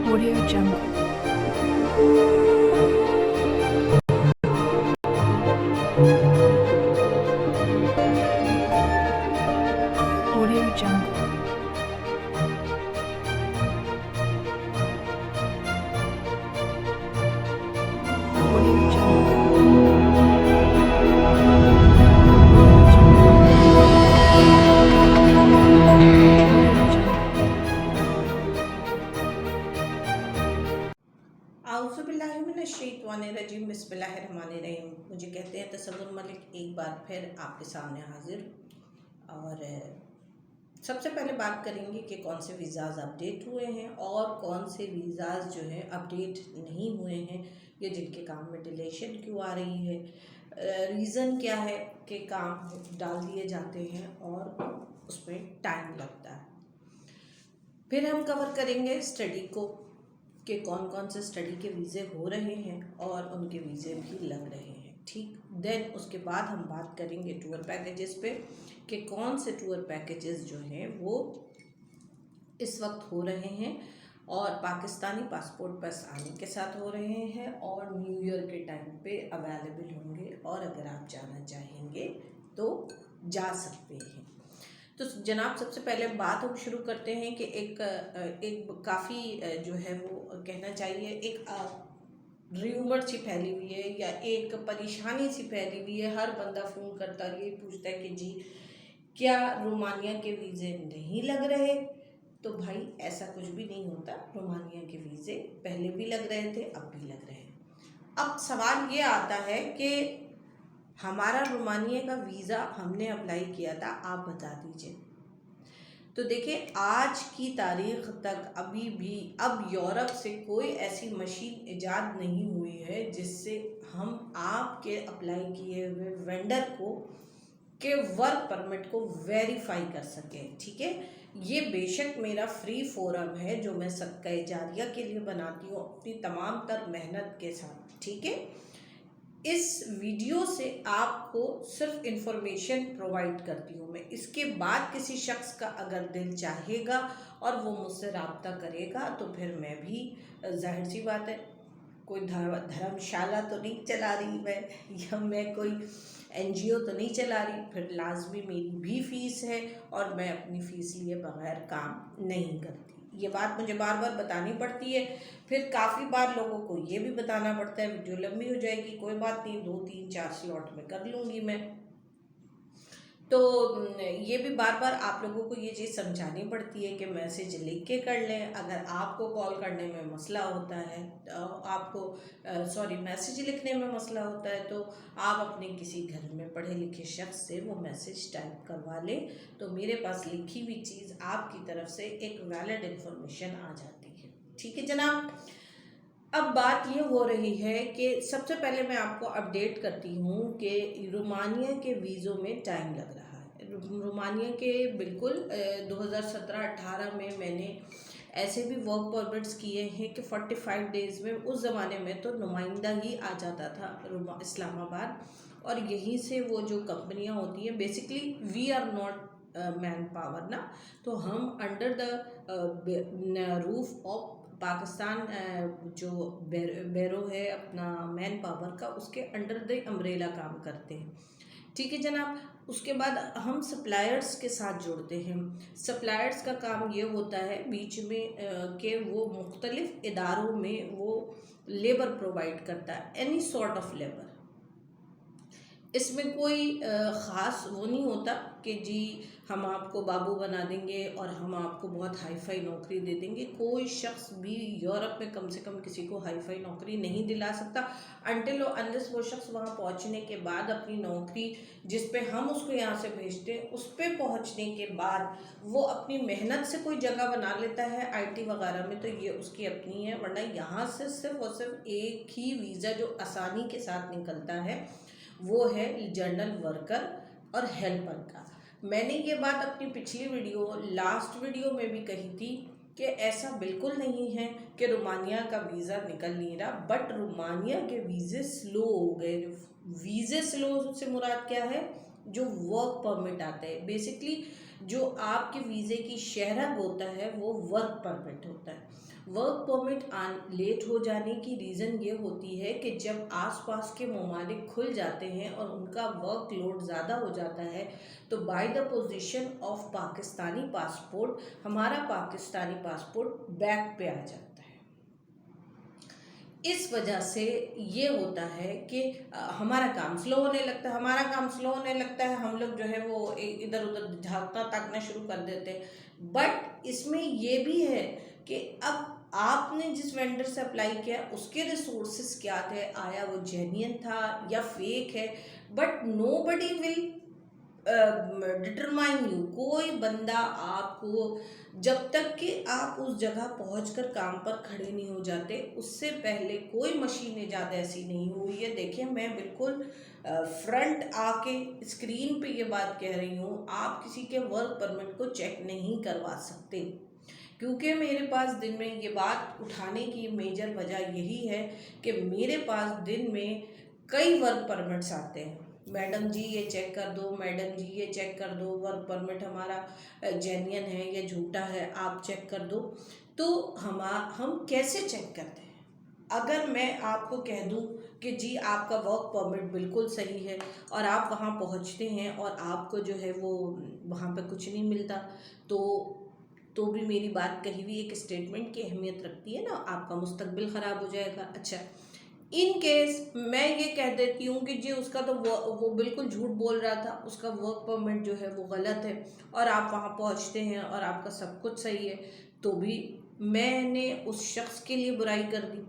Audio Jungle. Audio Jungle. Audio Jungle. आउज़ुबिल्लाहिमिनश्शैतानिर्रजीम बिस्मिल्लाहिर्रहमानिर्रहीम। मुझे कहते हैं तसव्वुर मलिक, एक बार फिर आपके सामने हाजिर। और सबसे पहले बात करेंगे कि कौन से वीज़ाज़ अपडेट हुए हैं और कौन से वीज़ाज़ जो हैं अपडेट नहीं हुए हैं, या जिनके काम में डिलेशन क्यों आ रही है, रीज़न क्या है कि काम डाल दिए जाते हैं और उसमें टाइम लगता है। फिर हम कवर करेंगे स्टडी को, कि कौन कौन से स्टडी के वीज़े हो रहे हैं और उनके वीज़े भी लग रहे हैं। ठीक, देन उसके बाद हम बात करेंगे टूर पैकेजेस पे, कि कौन से टूर पैकेजेस जो हैं वो इस वक्त हो रहे हैं और पाकिस्तानी पासपोर्ट बस आने के साथ हो रहे हैं और न्यू ईयर के टाइम पे अवेलेबल होंगे, और अगर आप जाना चाहेंगे तो जा सकते हैं। तो जनाब, सबसे पहले बात हम शुरू करते हैं कि एक काफ़ी जो है वो कहना चाहिए, एक र्यूमर सी फैली हुई है या एक परेशानी सी फैली हुई है। हर बंदा फ़ोन करता है, ये पूछता है कि जी क्या रोमानिया के वीज़े नहीं लग रहे। तो भाई ऐसा कुछ भी नहीं होता, रोमानिया के वीज़े पहले भी लग रहे थे, अब भी लग रहे हैं। अब सवाल ये आता है कि हमारा रोमानिया का वीज़ा हमने अप्लाई किया था, आप बता दीजिए। तो देखिए, आज की तारीख तक अभी भी अब यूरोप से कोई ऐसी मशीन इजाद नहीं हुई है जिससे हम आपके अप्लाई किए हुए वेंडर को के वर्क परमिट को वेरीफाई कर सकें। ठीक है, ये बेशक मेरा फ्री फोरम है जो मैं सदका जारिया के लिए बनाती हूँ अपनी तमाम तर मेहनत के साथ। ठीक है, इस वीडियो से आपको सिर्फ इंफॉर्मेशन प्रोवाइड करती हूँ मैं। इसके बाद किसी शख्स का अगर दिल चाहेगा और वो मुझसे रब्ता करेगा तो फिर मैं भी, जाहिर सी बात है, कोई धर्मशाला तो नहीं चला रही मैं, या मैं कोई NGO तो नहीं चला रही, फिर लाजमी मेरी भी फ़ीस है और मैं अपनी फ़ीस लिए बगैर काम नहीं करती। ये बात मुझे बार बार बतानी पड़ती है, फिर काफ़ी बार लोगों को ये भी बताना पड़ता है। वीडियो लंबी हो जाएगी, कोई बात नहीं, 2 3 4 स्लॉट में कर लूँगी मैं। तो ये भी बार बार आप लोगों को ये चीज़ समझानी पड़ती है कि मैसेज लिख के कर लें। अगर आपको कॉल करने में मसला होता है, मैसेज लिखने में मसला होता है, तो आप अपने किसी घर में पढ़े लिखे शख्स से वो मैसेज टाइप करवा लें, तो मेरे पास लिखी हुई चीज़ आपकी तरफ से एक वैलिड इन्फॉर्मेशन आ जाती है। ठीक है जनाब, अब बात ये हो रही है कि सबसे पहले मैं आपको अपडेट करती हूँ कि रोमानिया के वीज़ों में टाइम लग रहा है। रोमानिया के बिल्कुल 2017-18 में मैंने ऐसे भी वर्क परमिट्स किए हैं कि 45 डेज़ में, उस ज़माने में तो नुमाइंदा ही आ जाता था इस्लामाबाद, और यहीं से वो जो कंपनियाँ होती हैं, basically we are not man power ना, तो हम under the roof of Pakistan, जो बैरो है अपना मैन पावर का, उसके अंडर द अम्ब्रेला काम करते हैं। ठीक है जनाब, उसके बाद हम सप्लायर्स के साथ जुड़ते हैं। सप्लायर्स का काम ये होता है बीच में कि वो मुख्तलिफ इदारों में वो लेबर प्रोवाइड करता है, एनी सॉर्ट ऑफ लेबर। इसमें कोई ख़ास वो नहीं होता कि जी हम आपको बाबू बना देंगे और हम आपको बहुत हाई फाई नौकरी दे देंगे। कोई शख्स भी यूरोप में कम से कम किसी को हाई फाई नौकरी नहीं दिला सकता अनटिल और अनलेस वो शख्स वहाँ पहुँचने के बाद अपनी नौकरी, जिस पे हम उसको यहाँ से भेजते हैं, उस पे पहुँचने के बाद वो अपनी मेहनत से कोई जगह बना लेता है IT वगैरह में, तो ये उसकी अपनी है। वरना यहाँ से सिर्फ और सिर्फ एक ही वीज़ा जो आसानी के साथ निकलता है वो है जनरल वर्कर और हेल्पर का। मैंने ये बात अपनी पिछली वीडियो, लास्ट वीडियो में भी कही थी कि ऐसा बिल्कुल नहीं है कि रोमानिया का वीज़ा निकल नहीं रहा, बट रोमानिया के वीज़े स्लो हो गए। वीज़े स्लो से मुराद क्या है, जो वर्क परमिट आता है, बेसिकली जो आपके वीज़े की शहरत होता है वो वर्क परमिट होता है। वर्क परमिट लेट हो जाने की रीज़न ये होती है कि जब आसपास के ममालिक खुल जाते हैं और उनका वर्क लोड ज़्यादा हो जाता है, तो by the position of Pakistani passport हमारा पाकिस्तानी पासपोर्ट बैक पे आ जाता है। इस वजह से ये होता है कि हमारा काम स्लो होने लगता है। हम लोग जो है वो इधर उधर झाँकना ताकना शुरू कर देते हैं। बट इसमें ये भी है कि अब आपने जिस वेंडर से अप्लाई किया उसके रिसोर्सेज क्या थे, आया वो जेन्युइन था या फेक है, but nobody will determine you. कोई बंदा आपको, जब तक कि आप उस जगह पहुंचकर काम पर खड़े नहीं हो जाते, उससे पहले कोई मशीन ईजाद ऐसी नहीं हुई है। देखिए, मैं बिल्कुल फ्रंट आके स्क्रीन पे ये बात कह रही हूँ, आप किसी के वर्क परमिट को चेक नहीं करवा सकते, क्योंकि मेरे पास दिन में ये बात उठाने की मेजर वजह यही है कि मेरे पास दिन में कई वर्क परमिट्स आते हैं। मैडम जी ये चेक कर दो, मैडम जी ये चेक कर दो, वर्क परमिट हमारा जेन्युइन है या झूठा है, आप चेक कर दो। तो हम कैसे चेक करते हैं? अगर मैं आपको कह दूं कि जी आपका वर्क परमिट बिल्कुल सही है और आप वहां पहुंचते हैं और आपको जो है वो वहां पे कुछ नहीं मिलता, तो भी मेरी बात कही हुई एक स्टेटमेंट की अहमियत रखती है ना, आपका मुस्तकबिल ख़राब हो जाएगा। अच्छा, इन केस मैं ये कह देती हूँ कि जी उसका तो वो बिल्कुल झूठ बोल रहा था, उसका वर्क परमिट जो है वो गलत है, और आप वहाँ पहुँचते हैं और आपका सब कुछ सही है, तो भी मैंने उस शख्स के लिए बुराई कर दी।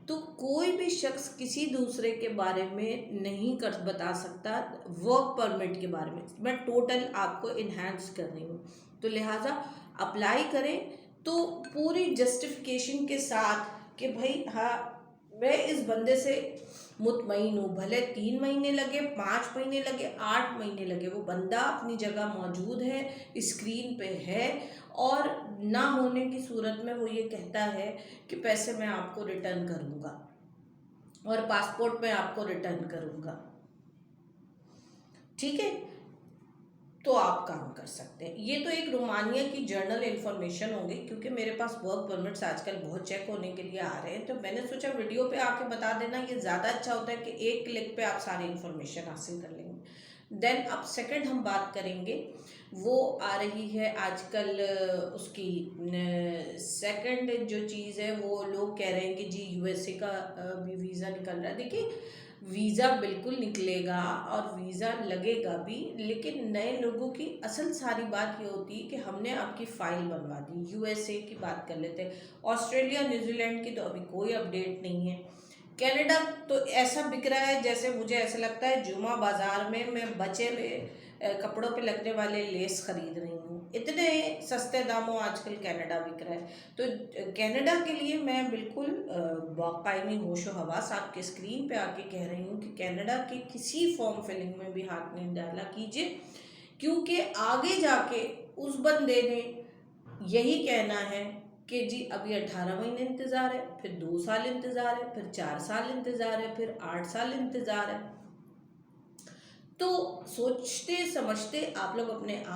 तो कोई भी शख्स किसी दूसरे के बारे में नहीं कर बता सकता वर्क परमिट के बारे में। मैं टोटल आपको इन्हांस कर रही हूँ, तो लिहाजा अप्लाई करें तो पूरी जस्टिफिकेशन के साथ कि भाई हाँ, मैं इस बंदे से मुतमईन हूँ, भले 3 महीने लगे, 5 महीने लगे, 8 महीने लगे, वो बंदा अपनी जगह मौजूद है, स्क्रीन पे है, और ना होने की सूरत में वो ये कहता है कि पैसे मैं आपको रिटर्न करूँगा और पासपोर्ट मैं आपको रिटर्न करूँगा। ठीक है, तो आप काम कर सकते हैं। ये तो एक रोमानिया की जर्नल इन्फॉर्मेशन होगी, क्योंकि मेरे पास वर्क परमिट्स आजकल बहुत चेक होने के लिए आ रहे हैं, तो मैंने सोचा वीडियो पे आके बता देना, ये ज़्यादा अच्छा होता है कि एक क्लिक पे आप सारी इन्फॉर्मेशन हासिल कर लेंगे। देन अब सेकंड हम बात करेंगे, वो आ रही है आजकल उसकी सेकंड जो चीज़ है, वो लोग कह रहे हैं कि जी यूएसए का भी वीज़ा निकल रहा है। देखिए, वीज़ा बिल्कुल निकलेगा और वीज़ा लगेगा भी, लेकिन नए लोगों की असल सारी बात ये होती है कि हमने आपकी फ़ाइल बनवा दी। यूएसए की बात कर लेते हैं, ऑस्ट्रेलिया न्यूजीलैंड की तो अभी कोई अपडेट नहीं है। कनाडा तो ऐसा बिक रहा है जैसे मुझे ऐसा लगता है जुमा बाज़ार में मैं बचे हुए कपड़ों पे लगने वाले लेस खरीद रही हूँ। इतने सस्ते दामों आजकल कनाडा बिक रहा है। तो कनाडा के लिए मैं बिल्कुल बाकायनी होशो हवास आपके स्क्रीन पे आके कह रही हूँ कि कनाडा के किसी फॉर्म फिलिंग में भी हाथ नहीं डाला कीजिए, क्योंकि आगे जाके उस बंदे ने यही कहना है कि जी अभी 18 महीने इंतज़ार है, फिर 2 साल इंतज़ार है, फिर 4 साल इंतज़ार है, फिर 8 साल इंतज़ार है। तो सोचते समझते आप लोग अपने आप